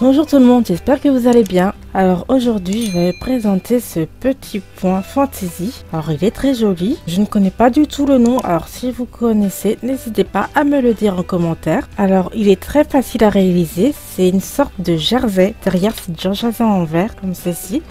Bonjour tout le monde, j'espère que vous allez bien. Alors aujourd'hui je vais présenter ce petit point fantaisie. Alors il est très joli, je ne connais pas du tout le nom, alors si vous connaissez n'hésitez pas à me le dire en commentaire. Alors il est très facile à réaliser, c'est une sorte de jersey, derrière c'est du jersey en verre comme ceci.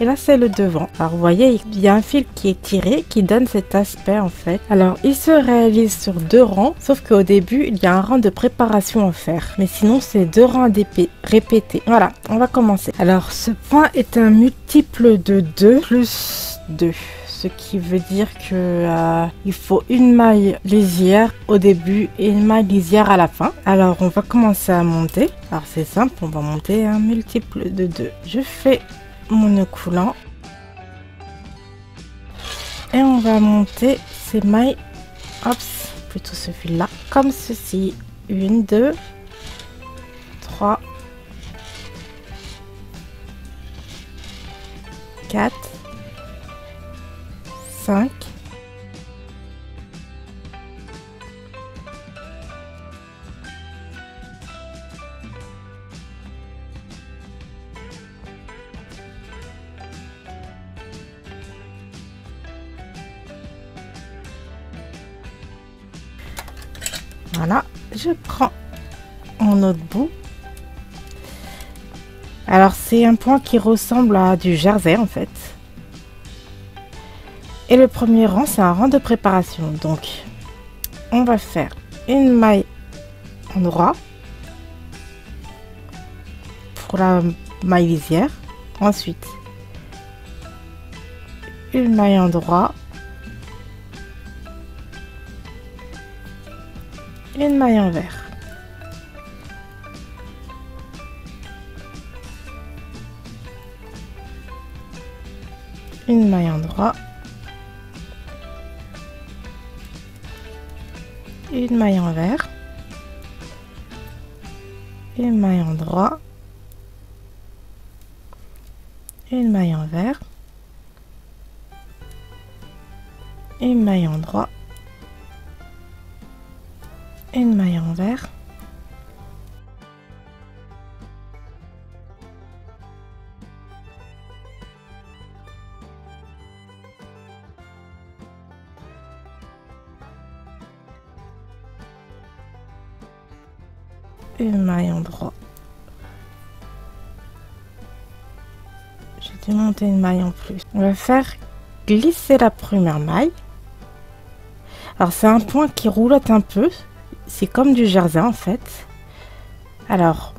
Et là c'est le devant. Alors vous voyez il y a un fil qui est tiré qui donne cet aspect en fait. Alors il se réalise sur 2 rangs, sauf qu'au début il y a un rang de préparation à faire. Mais sinon c'est 2 rangs d'épée répétés. Voilà, on va commencer. Alors ce point est un multiple de 2 plus 2. Ce qui veut dire que il faut une maille lisière au début et une maille lisière à la fin. Alors on va commencer à monter. Alors c'est simple, on va monter un multiple de 2. Je fais mon nœud coulant et on va monter ces mailles, hop, plutôt ce fil là comme ceci, 1 2 3 4 5 Voilà, je prends mon autre bout. Alors c'est un point qui ressemble à du jersey en fait. Et le premier rang c'est un rang de préparation. Donc on va faire une maille en droit pour la maille lisière. Ensuite une maille en droit, une maille en vert, une maille en droit, une maille en vert, une maille en droit, une maille en vert, une maille en droit, une maille en vert, une maille en droit. J'ai dû monter une maille en plus. On va faire glisser la première maille. Alors c'est un point qui roulotte un peu, c'est comme du jersey en fait. Alors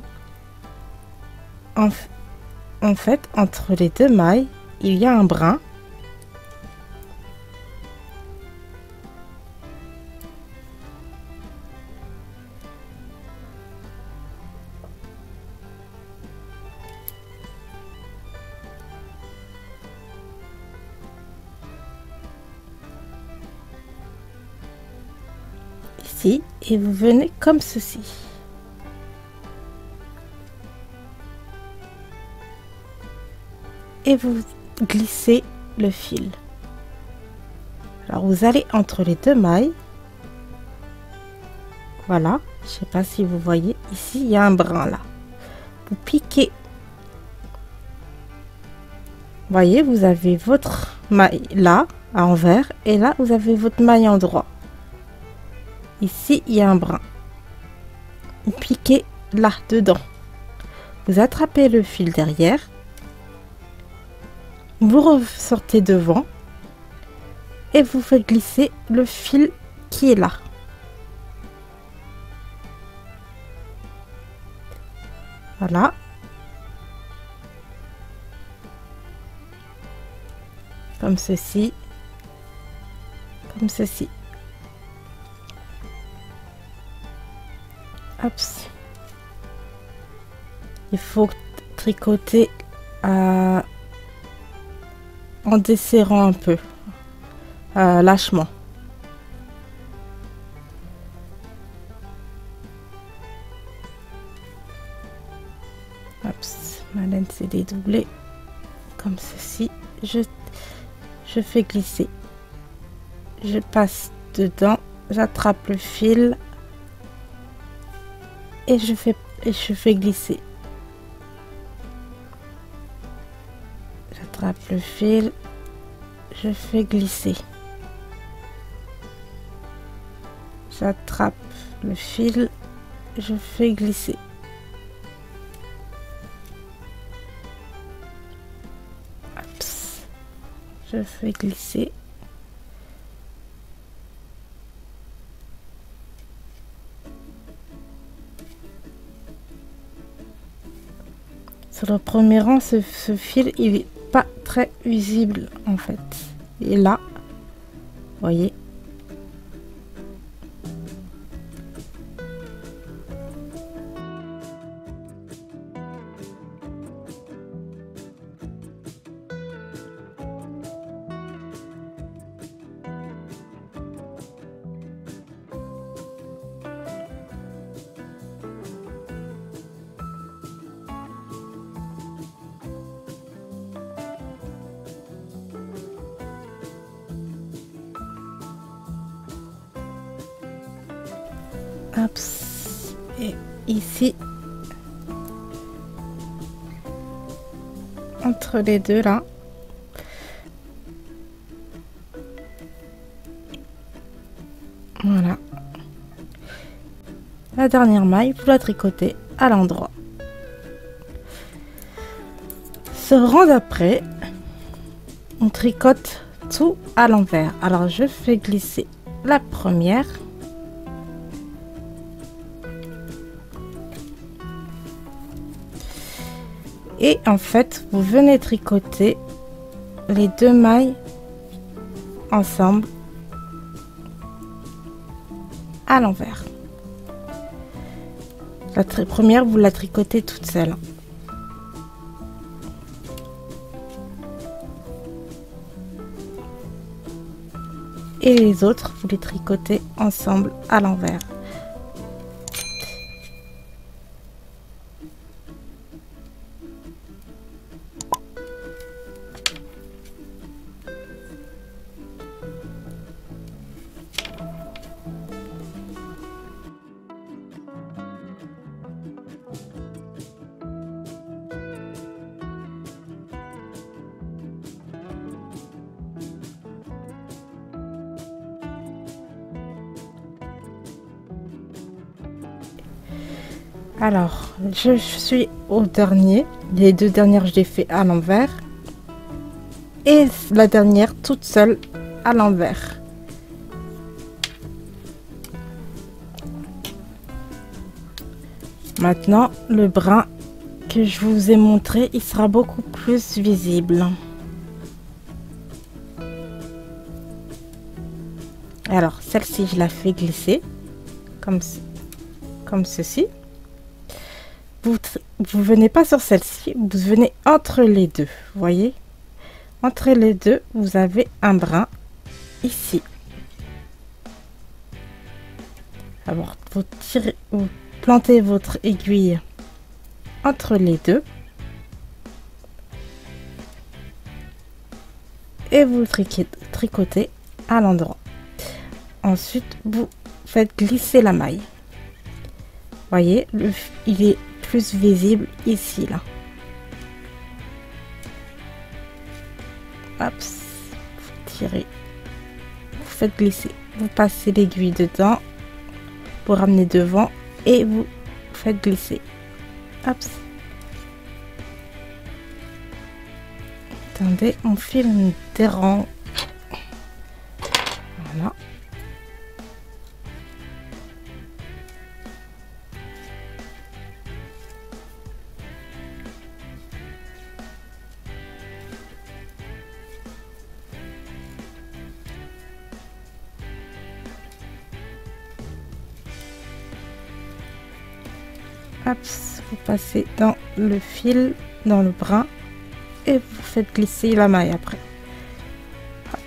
en fait entre les 2 mailles il y a un brin. Ici, et vous venez comme ceci. Et vous glissez le fil. Alors vous allez entre les 2 mailles. Voilà, je sais pas si vous voyez, ici il y a un brin là. Vous piquez. Voyez, vous avez votre maille là, à envers, et là vous avez votre maille en droit. Ici, il y a un brin. Vous piquez là, dedans. Vous attrapez le fil derrière. Vous ressortez devant. Et vous faites glisser le fil qui est là. Voilà. Comme ceci. Comme ceci. Hop. Il faut tricoter en desserrant un peu, lâchement. Hop. Ma laine s'est dédoublée comme ceci. Je fais glisser. Je passe dedans, j'attrape le fil. Et je fais glisser. J'attrape le fil, je fais glisser. J'attrape le fil, je fais glisser. Oups. Je fais glisser. Sur le premier rang, ce fil, il est pas très visible en fait. Et là, vous voyez. Hop. Et ici, entre les deux là, voilà, la dernière maille, vous la tricotez à l'endroit. Ce rang d'après, on tricote tout à l'envers. Alors je fais glisser la première. Et en fait, vous venez tricoter les deux mailles ensemble à l'envers. La première, vous la tricotez toute seule. Et les autres, vous les tricotez ensemble à l'envers. Alors, je suis au dernier. Les deux dernières, je les fais à l'envers. Et la dernière, toute seule, à l'envers. Maintenant, le brin que je vous ai montré, il sera beaucoup plus visible. Alors, celle-ci, je la fais glisser, comme ceci. Vous venez pas sur celle-ci, vous venez entre les deux, voyez, entre les deux, vous avez un brin ici. Alors, vous plantez votre aiguille entre les deux et vous le tricotez à l'endroit. Ensuite, vous faites glisser la maille. Voyez, il est plus visible ici là. Hop, vous tirez, vous faites glisser, vous passez l'aiguille dedans pour ramener devant et vous faites glisser. Hop. Attendez, mon fil me dérange. Voilà. Hop, vous passez dans le fil, dans le brin et vous faites glisser la maille après. Hop.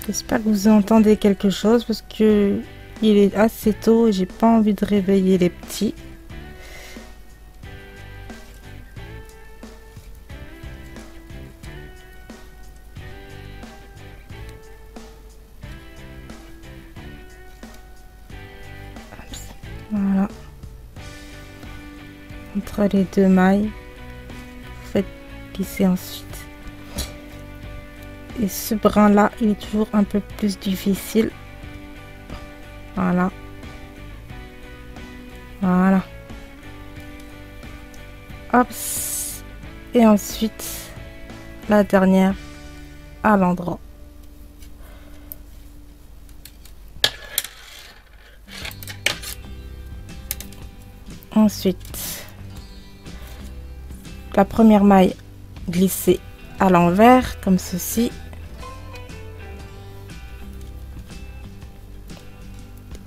J'espère que vous entendez quelque chose parce que il est assez tôt et j'ai pas envie de réveiller les petits. Voilà. Entre les deux mailles, vous faites glisser ensuite. Et ce brin là, il est toujours un peu plus difficile. Voilà. Voilà. Hop. Et ensuite, la dernière à l'endroit. Ensuite, la première maille glissée à l'envers comme ceci.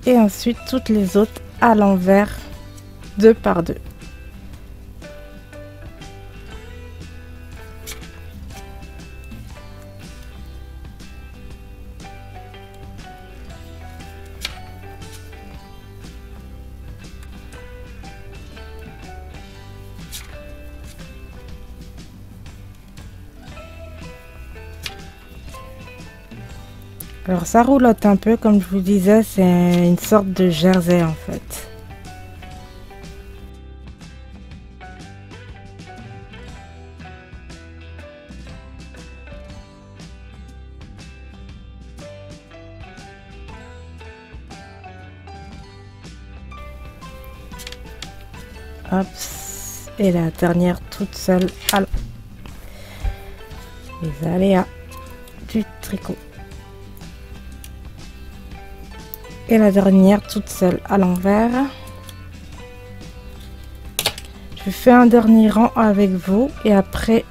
Et ensuite toutes les autres à l'envers, 2 par 2. Alors ça roulotte un peu, comme je vous disais, c'est une sorte de jersey en fait. Hop, et la dernière toute seule à les aléas du tricot. Et la dernière toute seule à l'envers. Je fais un dernier rang avec vous et après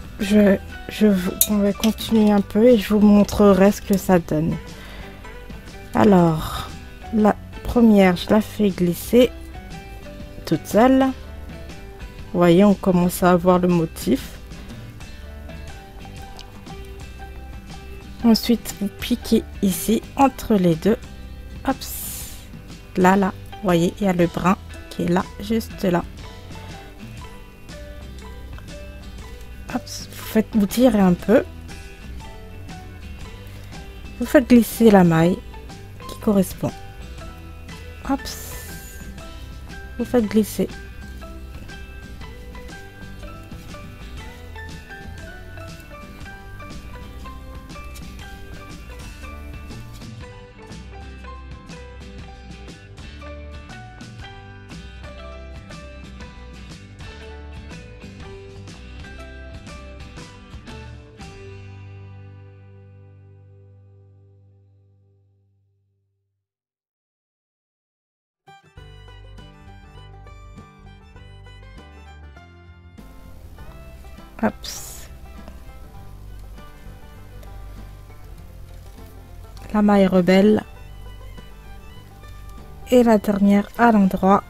on va continuer un peu et je vous montrerai ce que ça donne. Alors la première, je la fais glisser toute seule. Vous voyez, on commence à avoir le motif. Ensuite vous piquez ici entre les deux. Hop, là, vous voyez, il y a le brin qui est là, juste là. Hop, vous tirez un peu. Vous faites glisser la maille qui correspond. Hop, vous faites glisser. Hop. La maille rebelle. Et la dernière à l'endroit.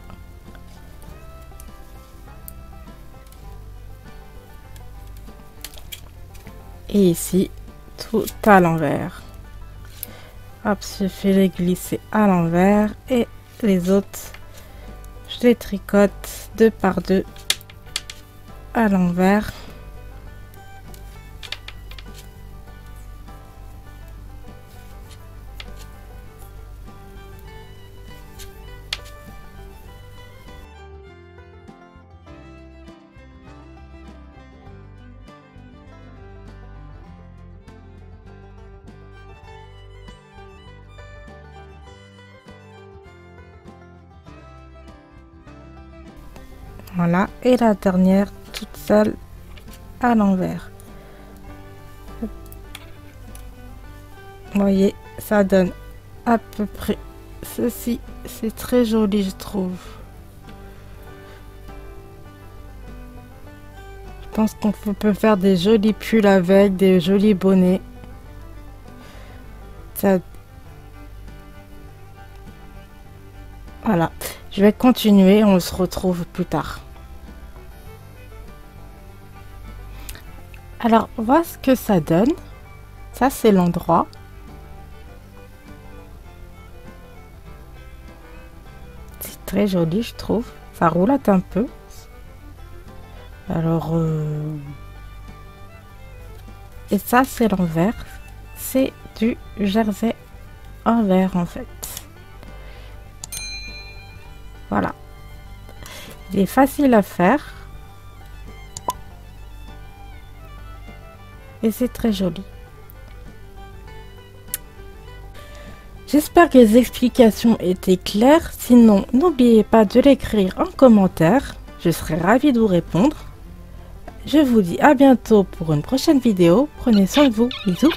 Et ici, tout à l'envers. Hop, je fais les glisser à l'envers. Et les autres, je les tricote 2 par 2 à l'envers. Voilà, et la dernière toute seule à l'envers. Vous voyez, ça donne à peu près ceci. C'est très joli, je trouve. Je pense qu'on peut faire des jolis pulls avec, des jolis bonnets. Ça... Voilà, je vais continuer, on se retrouve plus tard. Alors, voilà ce que ça donne. Ça, c'est l'endroit. C'est très joli, je trouve. Ça roulotte un peu. Alors, et ça, c'est l'envers. C'est du jersey envers, en fait. Voilà. Il est facile à faire. Et c'est très joli. J'espère que les explications étaient claires. Sinon, n'oubliez pas de l'écrire en commentaire. Je serai ravie de vous répondre. Je vous dis à bientôt pour une prochaine vidéo. Prenez soin de vous. Bisous.